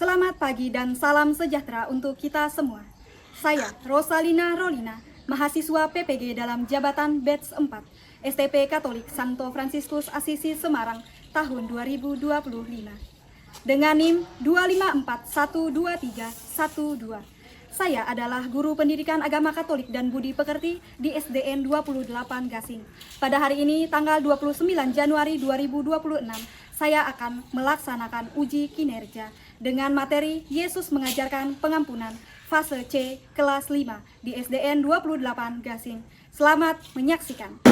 Selamat pagi dan salam sejahtera untuk kita semua. Saya Rosalina Rolina, mahasiswa PPG dalam jabatan Batch 4, STP Katolik Santo Fransiskus Asisi Semarang tahun 2025. Dengan NIM 254123112. Saya adalah guru pendidikan agama Katolik dan budi pekerti di SDN 28 Gasing. Pada hari ini tanggal 29 Januari 2026, saya akan melaksanakan uji kinerja dengan materi Yesus mengajarkan pengampunan fase C kelas 5 di SDN 28 Gasing. Selamat menyaksikan.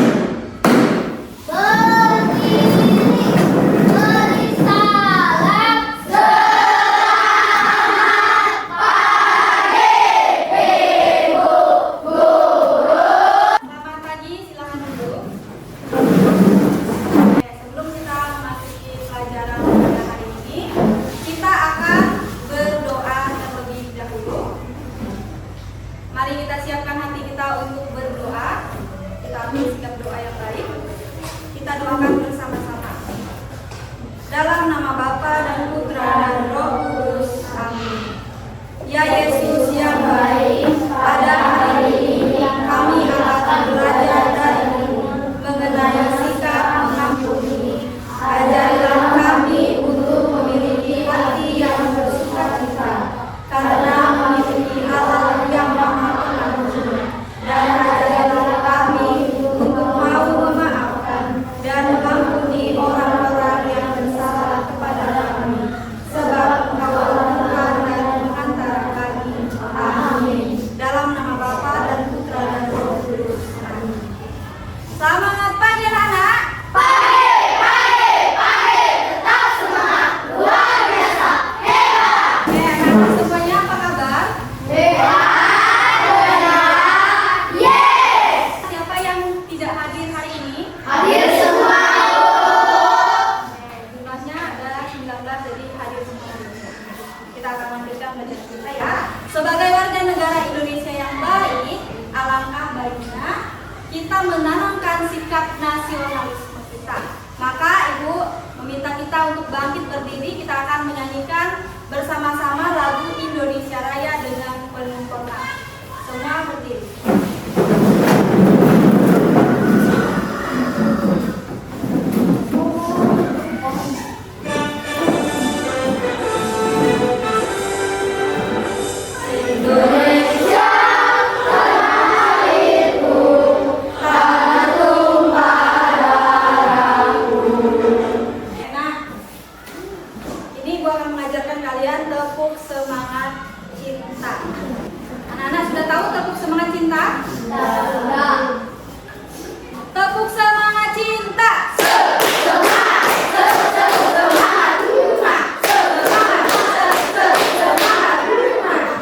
Mari kita siapkan hati kita untuk berdoa. Kita ambil sikap doa yang baik. Kita doakan bersama-sama. Dalam nama Bapa dan Putra dan Roh Kudus. Amin. Ya Yesus yang baik, pada hari ini kami akan belajar darimu mengenai sikap mengampuni. Ajarilah kami untuk memiliki hati yang bersukacita, karena memiliki Allah yang Maha Pengampun, dan ajarilah kami untuk mau memaafkan dan mengampuni orang-orang yang bersalah kepada kami, sebab Engkau Tuhan dan pengantara kami. Amin. Dalam nama Bapa dan Putra dan Roh Kudus. Amin. Selamat pagi anak-anak. Sebagai warga negara Indonesia yang baik, alangkah baiknya kita menanamkan sikap nasionalisme kita. Maka Ibu meminta kita untuk bangkit berdiri. Kita akan menyanyikan bersama-sama lagu Indonesia Raya dengan penuh hormat. Semua berdiri. Tepuk semangat cinta.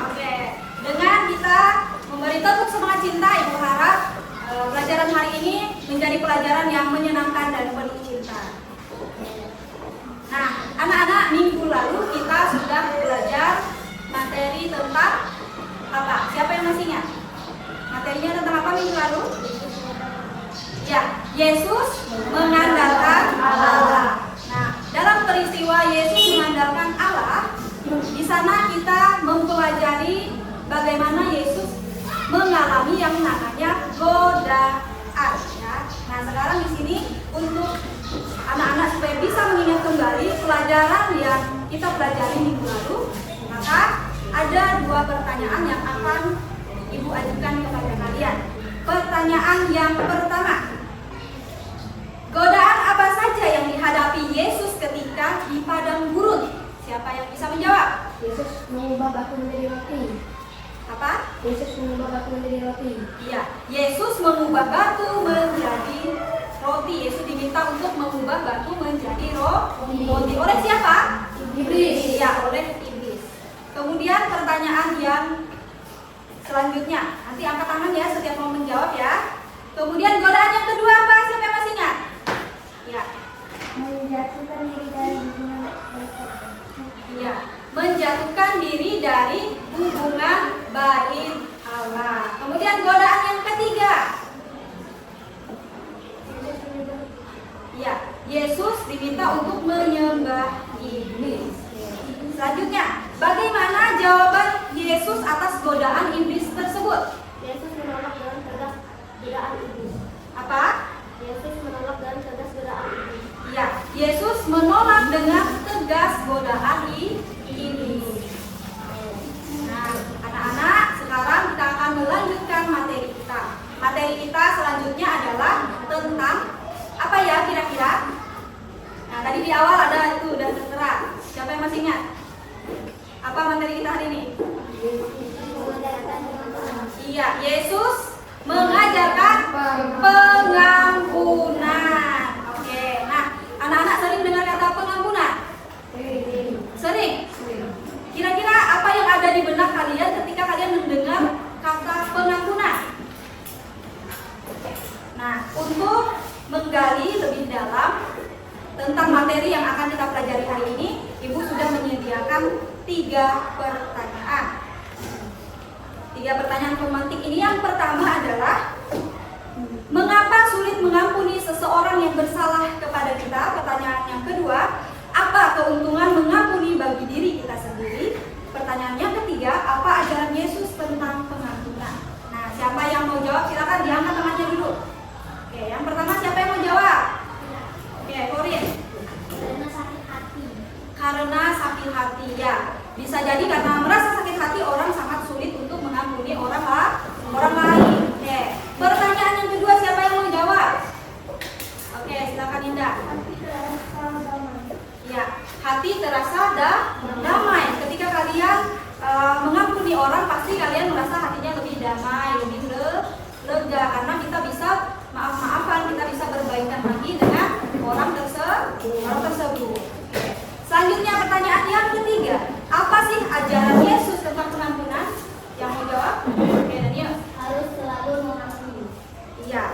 Oke, dengan kita memberi tepuk semangat cinta, Ibu harap pelajaran hari ini menjadi pelajaran yang menyenangkan dan penuh cinta. Nah, anak-anak, minggu lalu kita sudah belajar materi tentang apa? Siapa yang masih ingat? Materinya tentang apa minggu lalu? Ya, Yesus mengandalkan Allah. Nah, dalam peristiwa Yesus mengandalkan Allah, di sana kita mempelajari bagaimana Yesus mengalami yang namanya godaan. Ya. Nah, sekarang di sini untuk anak-anak supaya bisa mengingat kembali pelajaran yang kita pelajari minggu lalu, maka ada dua pertanyaan yang akan Ibu ajukan kepada kalian. Pertanyaan yang pertama, godaan apa saja yang dihadapi Yesus ketika di padang gurun? Siapa yang bisa menjawab? Yesus mengubah batu menjadi roti. Apa? Yesus mengubah batu menjadi roti. Iya, Yesus mengubah batu menjadi roti. Yesus diminta untuk mengubah batu menjadi roti. Oleh siapa? Iblis. Iya, oleh iblis. Kemudian pertanyaan yang selanjutnya, nanti angkat tangan ya setiap mau menjawab ya. Kemudian godaan yang kedua apa? Siapa yang masih ingat? Ya. Menjatuhkan diri dari hubungan. Ya, menjatuhkan diri dari hubungan baik Allah. Kemudian godaan yang ketiga. Ya, Yesus diminta untuk menyembah iblis. Selanjutnya, godaan ini. Nah, anak-anak, sekarang kita akan melanjutkan materi kita. Materi kita selanjutnya adalah tentang apa ya kira-kira? Nah, tadi di awal ada itu udah tertera. Siapa yang masih ingat? Apa materi kita hari ini? Iya, Yesus mengajarkan pengampunan. Oke, nah anak-anak sering dengar kata pengampunan? Sering? Kira-kira apa yang ada di benak kalian ketika kalian mendengar kata pengampunan? Nah, untuk menggali lebih dalam tentang materi yang akan kita pelajari hari ini, Ibu sudah menyediakan 3 pertanyaan. 3 pertanyaan pemantik ini. Yang pertama adalah, mengapa sulit mengampuni seseorang yang bersalah kepada kita? Pertanyaan yang kedua, apa keuntungan mengampuni bagi diri kita sendiri? Pertanyaan yang ketiga, apa ajaran Yesus tentang pengampunan? Nah, siapa yang mau jawab? Silakan diangkat tangannya dulu. Oke, yang pertama siapa yang mau jawab? Oke, Korin. Karena sakit hati. Karena sakit hati, ya. Bisa jadi karena merasa sakit hati orang sangat sulit untuk mengampuni orang lain. Oke. Pertanyaan yang kedua siapa yang mau jawab? Oke, silakan Indah. Ya, hati terasa damai. Ketika kalian mengampuni orang, pasti kalian merasa hatinya lebih damai, lebih lega karena kita bisa maaf-maafan, kita bisa berbaikan lagi dengan orang tersebut. Selanjutnya pertanyaan yang ketiga, apa sih ajaran Yesus tentang pengampunan? Yang mau jawab? Oke, Daniel. Harus selalu mengampuni. Iya,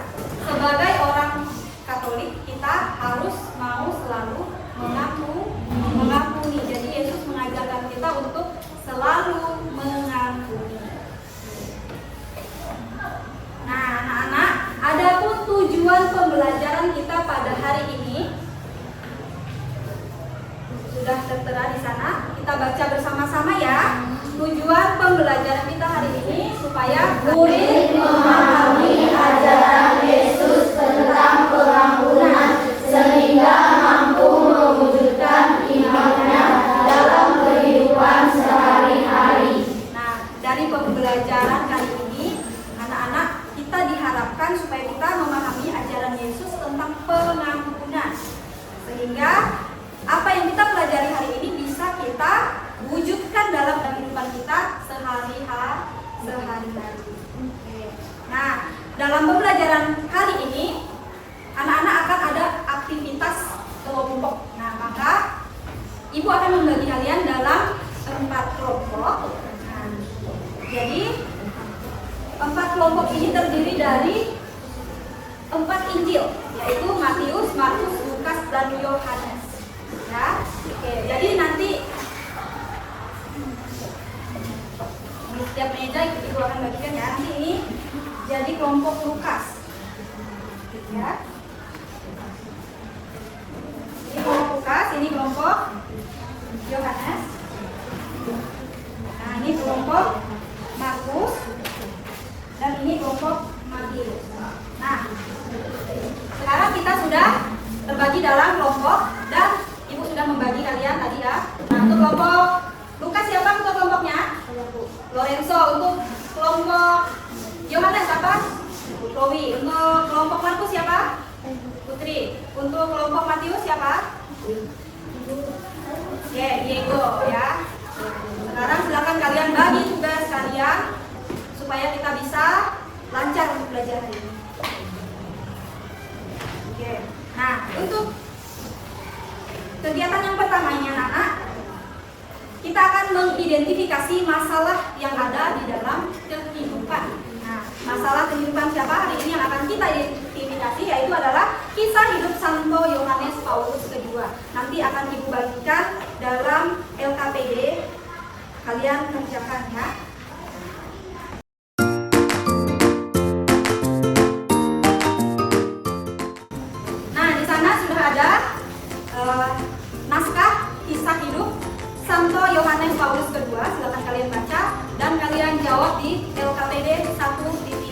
sebagai orang Katolik kita harus mau selalu mengampuni. Jadi Yesus mengajarkan kita untuk selalu mengampuni. Nah, anak-anak, adapun tujuan pembelajaran kita pada hari ini sudah tertera di sana. Kita baca bersama-sama ya. Tujuan pembelajaran kita hari ini supaya murid memahami ajaran Yesus tentang pengampunan sehingga mampu mewujudkan imannya dalam kehidupan sehari-hari. Nah, dari pembelajaran kali ini, anak-anak, kita diharapkan supaya kita memahami ajaran Yesus tentang pengampunan. Sehingga apa yang kita pelajari hari ini bisa kita wujudkan dalam kehidupan kita sehari-hari. Nah, dalam pembelajaran kali ini, anak-anak akan ada aktivitas kelompok. Nah, maka Ibu akan membagi kalian dalam 4 kelompok. Nah, jadi 4 kelompok ini terdiri dari 4 Injil, yaitu Matius, Markus, Lukas, dan Yohanes. Ya, oke. Jadi nanti di setiap meja Ibu akan bagikan ya. Nanti ini jadi kelompok Lukas. Ya. Ini kelompok Lukas, ini kelompok Yohanes. Nah, ini kelompok Markus dan ini kelompok Matius. Nah, sekarang kita sudah terbagi dalam kelompok dan Ibu sudah membagi kalian tadi ya. Nah, untuk kelompok Lukas siapa untuk kelompoknya? Lorenzo. Untuk kelompok Yohanes apa? Chloe. Untuk kelompok Markus siapa? Putri. Untuk kelompok Matius siapa? Diego ya. Sekarang silakan kalian bagi tugas kalian supaya kita bisa lancar untuk belajar hari ini. Oke. Nah, untuk kegiatan yang pertama ini anak-anak, kita akan mengidentifikasi masalah yang ada di dalam kehidupan. Nah, masalah kehidupan siapa hari ini yang akan kita identifikasi yaitu adalah kisah hidup Santo Yohanes Paulus II. Nanti akan Ibu bagikan dalam LKPD. Kalian kerjakan ya. Nah, di sana sudah ada naskah kisah hidup Santo Yohanes Paulus II. Silakan kalian baca dan kalian jawab di LKPD 1.1.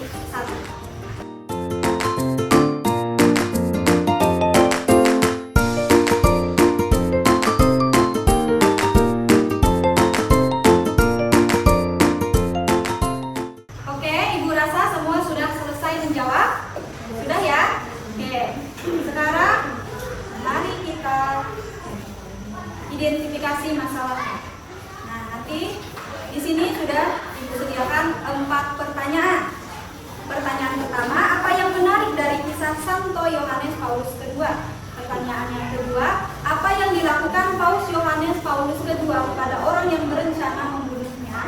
Santo Yohanes Paulus II. Pertanyaan yang kedua, apa yang dilakukan Paus Yohanes Paulus II kepada orang yang berencana membunuhnya?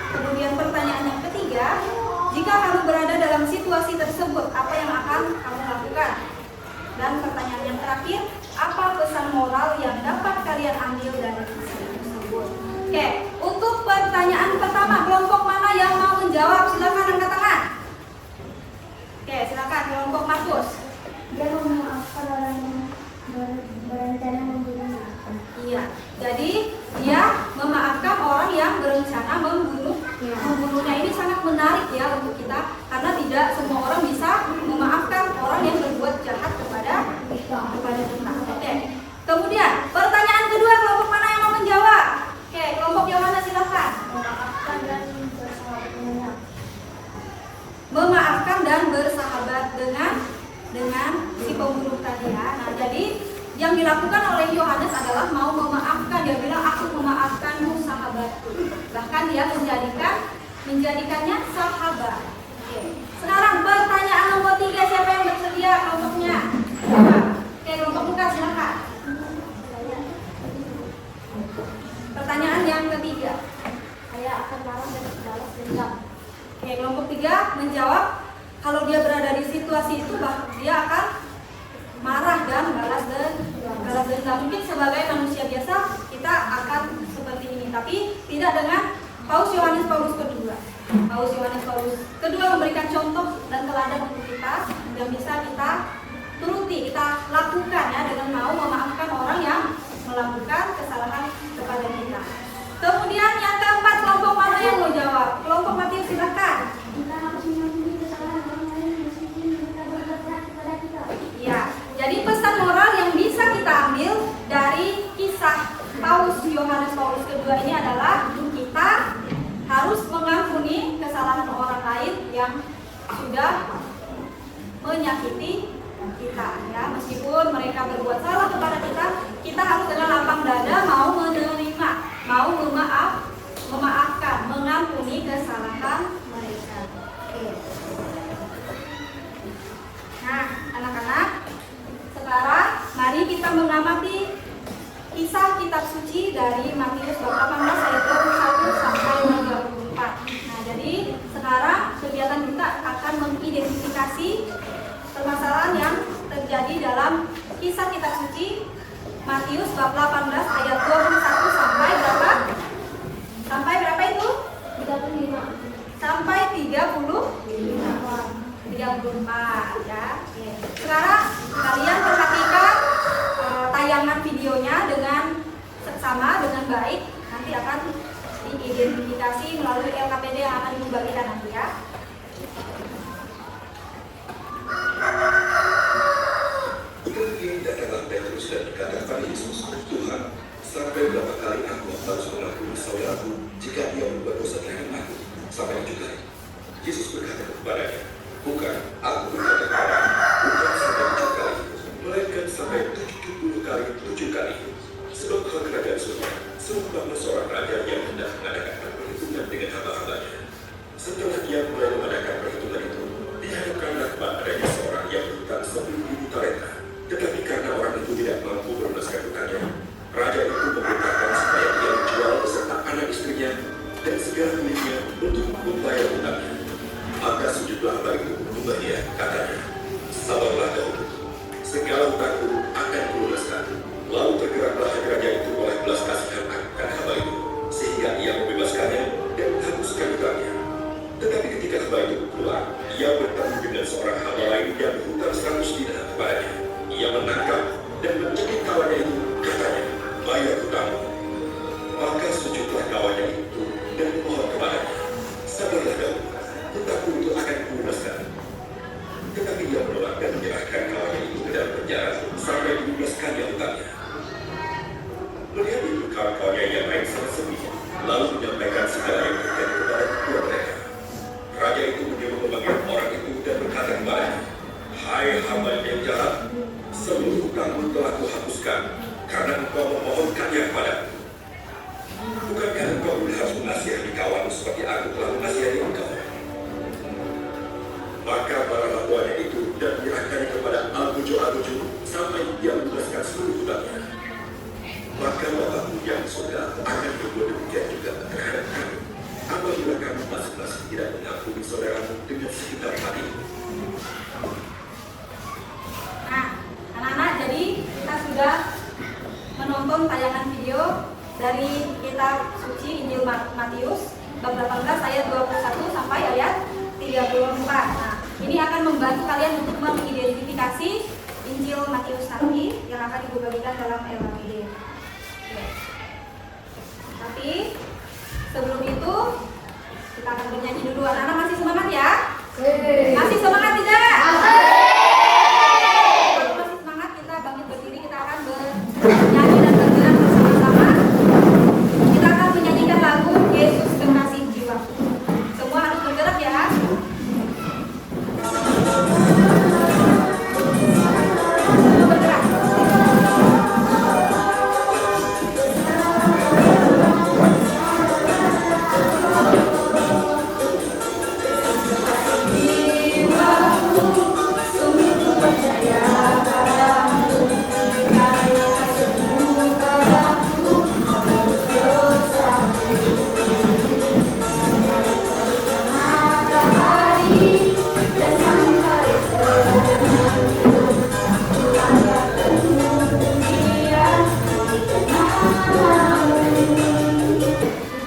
Kemudian pertanyaan yang ketiga, jika kamu berada dalam situasi tersebut, apa yang akan kamu lakukan? Dan pertanyaan yang terakhir, apa pesan moral yang dapat kalian ambil dari kisah tersebut? Oke, untuk pertanyaan pertama, kelompok mana yang mau menjawab? Silakan angkat tangan. Oke, silakan kelompok Markus. Dia memaafkan orang yang berencana membunuhnya. Iya, jadi dia memaafkan orang yang berencana membunuhnya. Ini sangat menarik ya untuk kita, karena tidak semua orang bisa memaafkan orang yang berbuat jahat kepada kita. Oke. Kemudian pertanyaan kedua, kelompok mana yang mau menjawab? Oke, kelompok yang mana, silakan. Memaafkan dan bersahabat dengan Memaafkan dan bersahabat dengan si pembunuh tadi ya. Nah, jadi yang dilakukan oleh Yohanes adalah mau memaafkan. Dia bilang, aku memaafkanmu sahabatku. Bahkan dia menjadikannya sahabat. Oke. Sekarang pertanyaan nomor 3, siapa yang bersedia kelompoknya? Oke, kelompok buka, silakan. Pertanyaan yang ketiga. saya akan marah dan balas dendam. Oke, kelompok 3 menjawab kalau dia berada di situasi itu dia akan marah dan balas dendam. Mungkin sebagai manusia biasa kita akan seperti ini, tapi tidak dengan Paus Yohanes Paulus II. Paus Yohanes Paulus II memberikan contoh dan teladan untuk kita yang bisa kita turuti, kita lakukan ya, dengan mau memaafkan orang yang melakukan kesalahan kepada kita. Kemudian yang keempat, kelompok mana yang mau jawab? Kelompok Matius, silakan. Kita harus mengampuni kesalahan orang lain meskipun mereka berbuat jahat kepada kita. Ya, jadi pesan moral yang bisa kita ambil dari kisah Paus Yohanes Paulus II ini adalah kita harus mengampuni kesalahan orang lain yang sudah menyakiti kita ya, meskipun mereka berbuat salah kepada kita, kita harus dengan lapang dada mau menerima, mau memaafkan, mengampuni kesalahan mereka. Oke. Nah, anak-anak, sekarang mari kita mengamati kisah kitab suci dari Matius bab 18 ayat 21 sampai 34. Nah, jadi sekarang kegiatan kita akan mengidentifikasi permasalahan yang terjadi dalam kisah kitab suci Matius bab 18 ayat 21 sampai berapa? Sampai berapa itu? 35. Sampai 34 ya. Oke. Sekarang kalian perhatikan tayangan videonya dengan seksama, dengan baik. Nanti akan diidentifikasi melalui LKPD yang akan ibu bagikan nanti ya. Kemudian datanglah Petrus dan berkata kepada Yesus, Tuhan, sampai berapa kali aku harus mengampuni saudaraku jika dia berbuat dosa terhadap aku? Sampai 7 kali. Yesus berkata kepadanya, bukan, aku berkata kepadamu, bukan sampai 7 kali, melainkan sampai 70 kali 7 kali. Sebab hal kerajaan surga seumpama seorang raja yang hendak mengadakan perhitungan dengan hamba-hambanya. Setelah dia mulai mengadakan perhitungan itu, dihadapkanlah kepadanya seorang yang berhutang 10.000 talenta. Tetapi karena orang itu tidak mampu melunaskan hutangnya, raja itu memerintahkan supaya dia menjual beserta anak istrinya dan segala miliknya untuk membayar hutangnya. Maka sujudlah hamba itu menyembah dia, katanya, sabarlah dahulu, segala hutangku akan kulunaskan. Lalu tergeraklah raja itu oleh belas kasihan akan hamba itu, sehingga ia membebaskannya dan menghapuskan hutangnya. Tetapi ketika hamba itu pulang, ia bertemu dengan seorang hamba lain yang berhutang 100 dinar kepadanya. Ia menangkap dan mencekik kawannya itu, katanya, bayar hutangmu. Maka sujudlah kawannya itu dan memohon kepadanya, sabarlah dahulu, hutangku itu akan kulunaskan. Tetapi ia menolak dan menyerahkan kawannya itu ke dalam penjara sampai dilunaskannya hutangnya. Melihat itu, kawan-kawannya yang lain sangat sedih, lalu menyampaikan segala yang terjadi kepada kedua mereka. Raja itu menyuruh memanggil orang itu dan berkata kepadanya, hai hamba yang jahat, seluruh hutangmu telah kuhapuskan karena engkau memohonkannya kepadaku. Bukankah engkau harus menasihati kawanmu seperti aku telah menasihati engkau? Maka marahlah tuannya itu dan menyerahkannya kepada sampai dia melepaskan seluruh tubuhnya. Maka Bapakmu yang surga akan berbuat demikian juga terhadap kamu, apabila kamu masing-masing tidak mengampuni saudaramu dengan segenap hati. Nah, anak-anak, jadi kita sudah menonton tayangan video dari kitab suci Injil Matius bab 18 ayat 21 sampai ayat 34. Nah, ini akan membantu kalian untuk mengidentifikasi Injil Matius nanti yang akan Ibu bagikan dalam LKPD. Tapi sebelum itu kita akan bernyanyi dulu. Anak-anak masih semangat ya? Masih semangat tidak? Kalau masih semangat, kita bangkit berdiri, kita akan bernyanyi dan bergerak bersama-sama. Kita akan menyanyikan lagu Yesus Kekasih Jiwaku. Semua harus bergerak ya. Bergerak.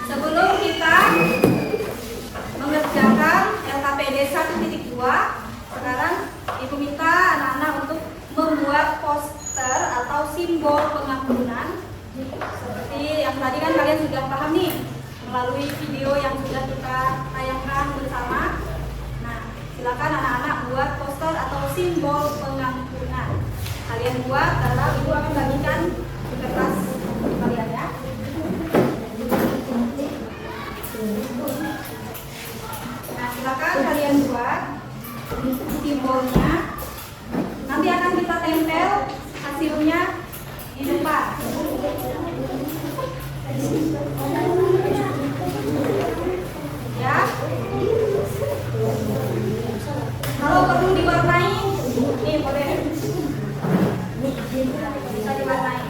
Sebelum kita mengerjakan LKPD 1.2, sekarang Ibu minta anak-anak untuk membuat poster atau simbol pengampunan. Seperti yang tadi kan kalian sudah paham nih melalui video yang sudah kita tayangkan bersama. Nah, silakan anak-anak buat poster atau simbol pengampunan. Kalian buat, karena Ibu akan bagikan di kertas kalian ya. Nah, silakan kalian buat simbolnya. Nanti akan kita tempel hasilnya di depan. Ya. Kalau perlu diwarnai, nih boleh. Bisa diwarnai.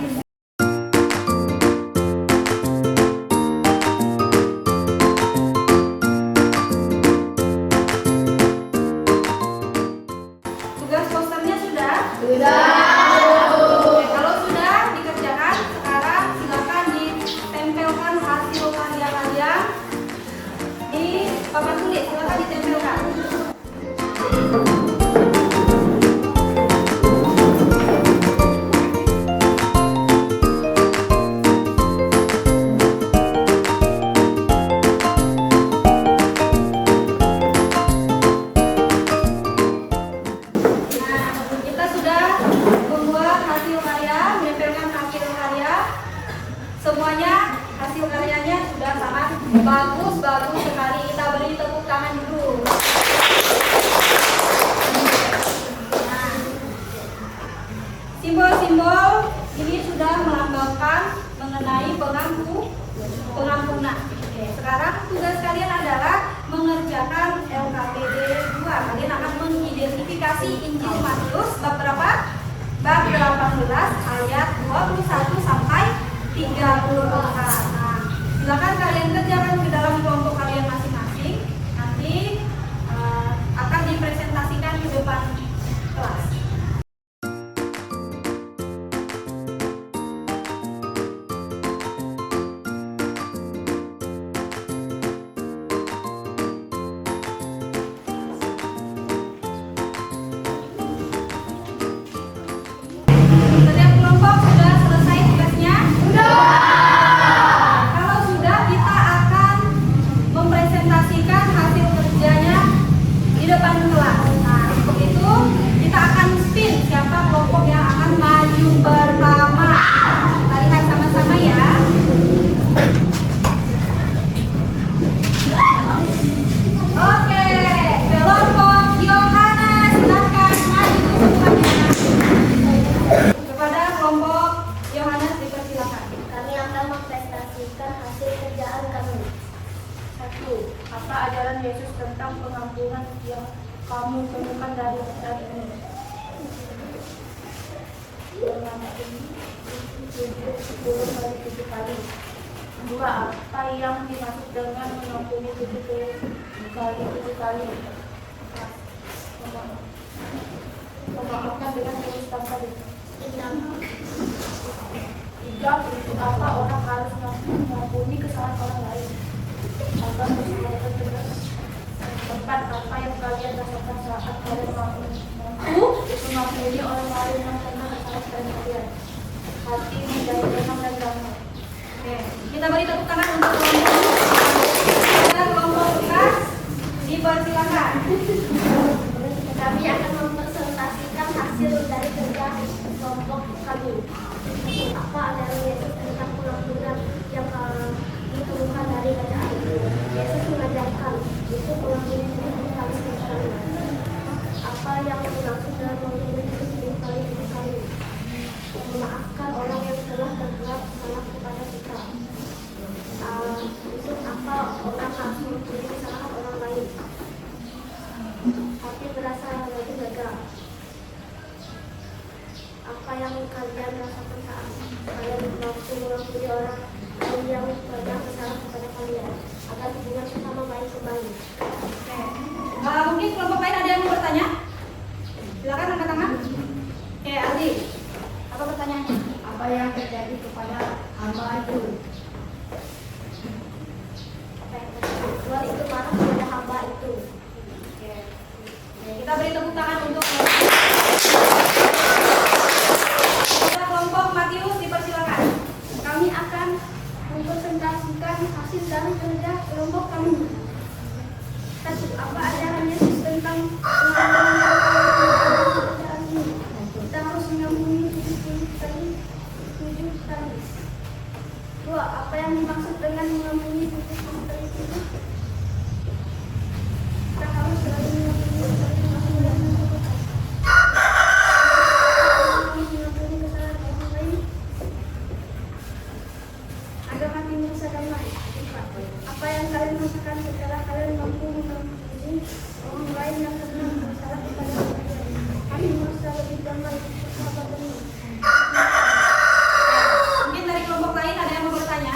Tugas posternya sudah? Sudah. Oke, kalau sudah dikerjakan, sekarang silakan ditempelkan hasil karya kalian di papan tulis. Silakan ditempelkan. Kita sudah membuat hasil karya, menempelkan hasil karya. Semuanya hasil karyanya sudah sangat bagus sekali. Kita beri tepuk tangan dulu. Nah, simbol-simbol ini sudah melambangkan mengenai pengampunan. Oke, sekarang tugas kalian adalah mengerjakan LKPD 2. Kalian akan mengidentifikasi Injil Matius bab berapa? Bab 18 ayat 21 sampai 34. Nah, silakan kalian kerjakan di dalam kelompok kalian masing-masing. Nanti akan dipresentasikan di depan kelas. Setiap kelompok sudah selesai tugasnya? Sudah. Kalau sudah, kita akan mempresentasikan hasil kerjanya di depan kelas. Nah, untuk itu kita akan spin siapa kelompok yang akan maju pertama. Kita lihat sama-sama ya. Oke, kelompok Yohana silahkan maju semuanya. Kepada kelompok Yohanes dipersilakan. Kami akan mempresentasikan hasil kerjaan kami. 1. Apa ajaran Yesus tentang pengampunan yang kamu temukan dari kitab ini? mengampuni 10 kali 7 kali. 2. Apa yang dimaksud dengan mengampuni 70 kali 7 kali? Memaafkan dengan tulus tanpa dendam. 3. Untuk apa orang harus mengampuni kesalahan orang lain? Agar bersemangat dengan 4. Apa yang kalian rasakan saat kalian mengampuni orang lain yang pernah bersalah pada kalian? Hati menjadi tenang dan damai. Oke, kita beri tepuk tangan untuk kelompok tugas. Dipersilakan. Kami akan mempresentasikan hasil dari kerja kelompok kami. Apa adalah Yesus tentang pulang-pulang yang ditemukan dari bacaan. Yesus mengajarkan itu pulang-pulang 10 kali 10 kali. Apa yang dimaksud dengan pulang-pulang 10 kali 10 kali? Memaafkan orang yang telah berbuat salah kepada kita. Untuk apa orang harus mengampuni kesalahan orang lain? Hati berasa lagi lega. Apa yang kalian rasakan saat kalian mengampuni orang lain yang pernah bersalah kepada kalian, agar hubungan kita membaik kembali? Oke. Mungkin kelompok lain ada yang mau bertanya? Silakan angkat tangan. Oke, Aldi. Apa pertanyaannya? Apa yang terjadi kepada hamba itu? Tuhan itu marah kepada hamba itu. Oke. Kita beri tepuk tangan untuk kelompok Matius, dipersilakan. Kami akan mempresentasikan hasil dari kerja kelompok kami. 1. Apa ajaran Yesus tentang pengampunan ini? Kita harus mengampuni 70 kali 7 kali. 2. Apa yang dimaksud dengan mengampuni 70 kali 7? Kita harus selalu mengampuni kesalahan orang lain agar hati merasa damai. 4. Apa yang kalian rasakan setelah kalian mampu mengampuni orang lain yang pernah bersalah kepada kalian? Hati merasa lebih damai, persahabatannya. Mungkin dari kelompok lain ada yang mau bertanya?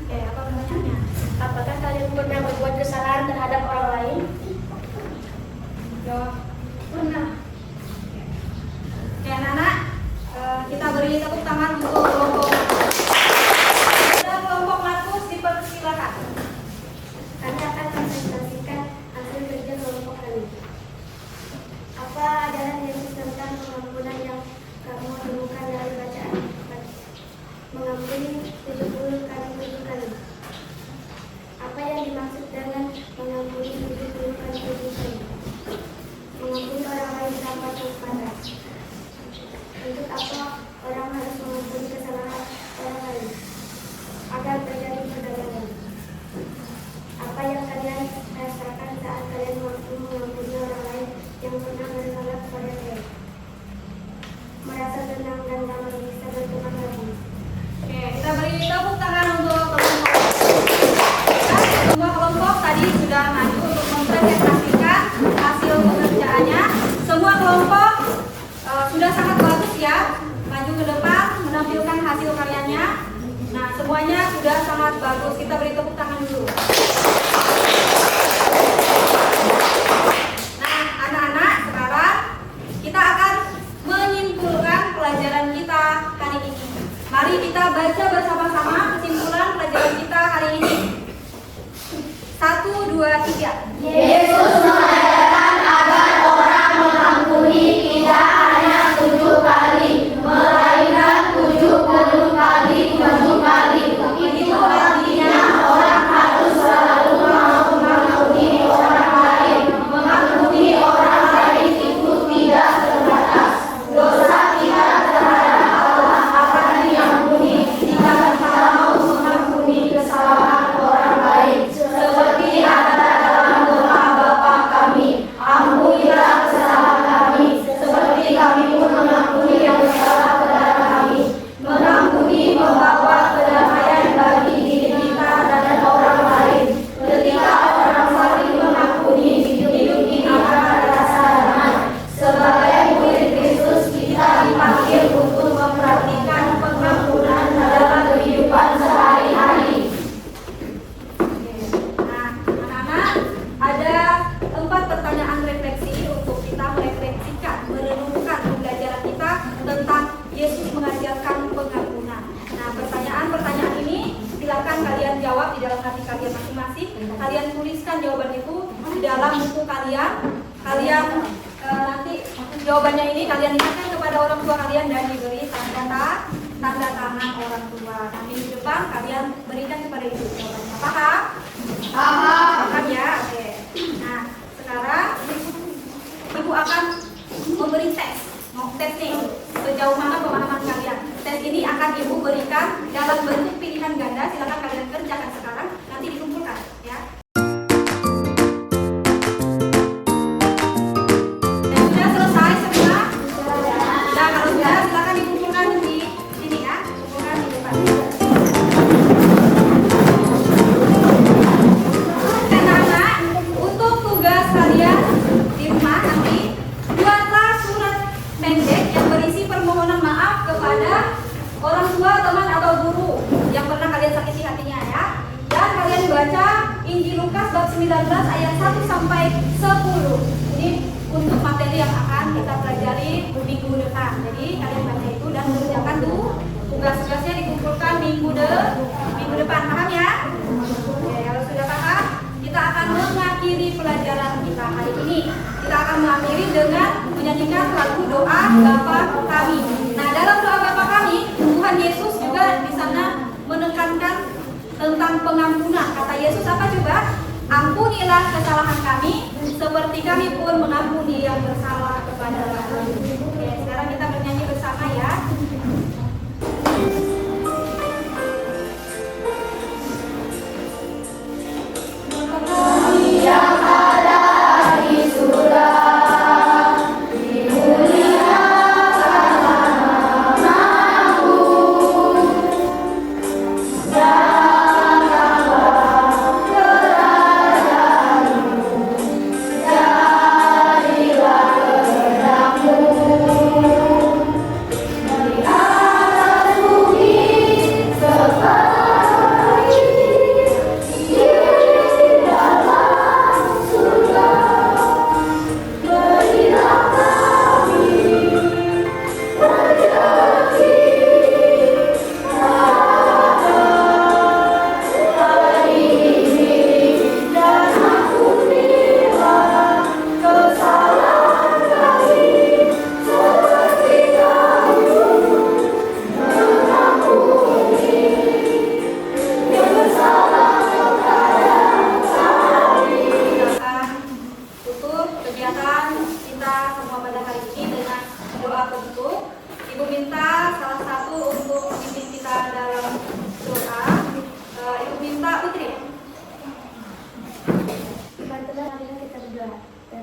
Oke, apa pertanyaannya? Apakah kalian pernah berbuat kesalahan terhadap orang lain? Jawab. Pernah. Oke, anak-anak, kita beri tepuk tangan untuk kelompok. Dan kelompok Markus, dipersilakan. Kami akan presentasikan hasil kerja kelompok kami. Apa ajaran Yesus tentang pengampunan yang kamu temukan dari bacaan? Mengampuni 70 kali 7 kali. Apa yang dimaksud dengan mengampuni 70 kali 7 kali? Mengampuni orang lain tanpa batas. Untuk apa orang harus mengampuni kesalahan orang lain? Agar terjadi perdamaian. Apa yang kalian rasakan saat kalian mampu mengampuni orang lain yang pernah bersalah kepada kalian? Merasa tenang dan damai, bisa berteman lagi. Oke, kita beri tepuk tangan untuk kelompok. Semua kelompok tadi sudah maju untuk mempresentasikan hasil pekerjaannya. Semua kelompok sudah sangat bagus ya, maju ke depan menampilkan hasil karyanya. Nah, semuanya sudah sangat bagus. Kita beri tepuk tangan dulu. Nah, anak-anak, sekarang kita akan menyimpulkan pelajaran kita hari ini. Mari kita baca bersama-sama kesimpulan pelajaran kita hari ini. 1, 2, 3. Yesus mengajarkan agar orang mengampuni tidak hanya 7 kali, melainkan 70 kali 7 kali. Itu artinya orang harus selalu kalian tuliskan jawaban itu di dalam buku kalian. Kalian nanti jawabannya ini kalian lihatkan kepada orang tua kalian dan diberi tanda tangan orang tua. Nanti di depan kalian berikan kepada ibu jawabannya. Paham? Paham ya? Oke. Nah, sekarang ibu akan memberi tes. Mau tes nih, sejauh mana pemahaman kalian. Tes ini akan ibu berikan dalam bentuk pilihan ganda. Silakan kalian kerjakan sekarang, nanti dikumpulkan ya. Dan sudah selesai semua? Nah, kalau sudah silakan dikumpulkan di sini ya. Kumpulkan di depan. Anak-anak, untuk tugas kalian di rumah nanti buatlah surat pendek yang berisi permohonan maaf kepada orang tua, teman atau guru yang pernah kalian sakiti hatinya ya. Dan kalian baca Injil Lukas bab 19 ayat 1 sampai 10. Ini untuk materi yang akan kita pelajari minggu depan. Jadi kalian baca itu dan kerjakan tuh tugas-tugasnya dikumpulkan minggu depan. Paham ya? Oke, kalau sudah paham, kita akan mengakhiri pelajaran kita hari ini. Kita akan mengakhiri dengan menyanyikan lagu doa Bapa Kami. Nah, dalam doa Bapa Kami, Tuhan Yesus juga di sana menekankan tentang pengampunan. Kata Yesus apa coba? Ampunilah kesalahan kami, seperti kami pun mengampuni yang bersalah kepada kami. Oke, sekarang kita bernyanyi bersama ya. Yang ada di surga,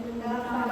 Dalam nama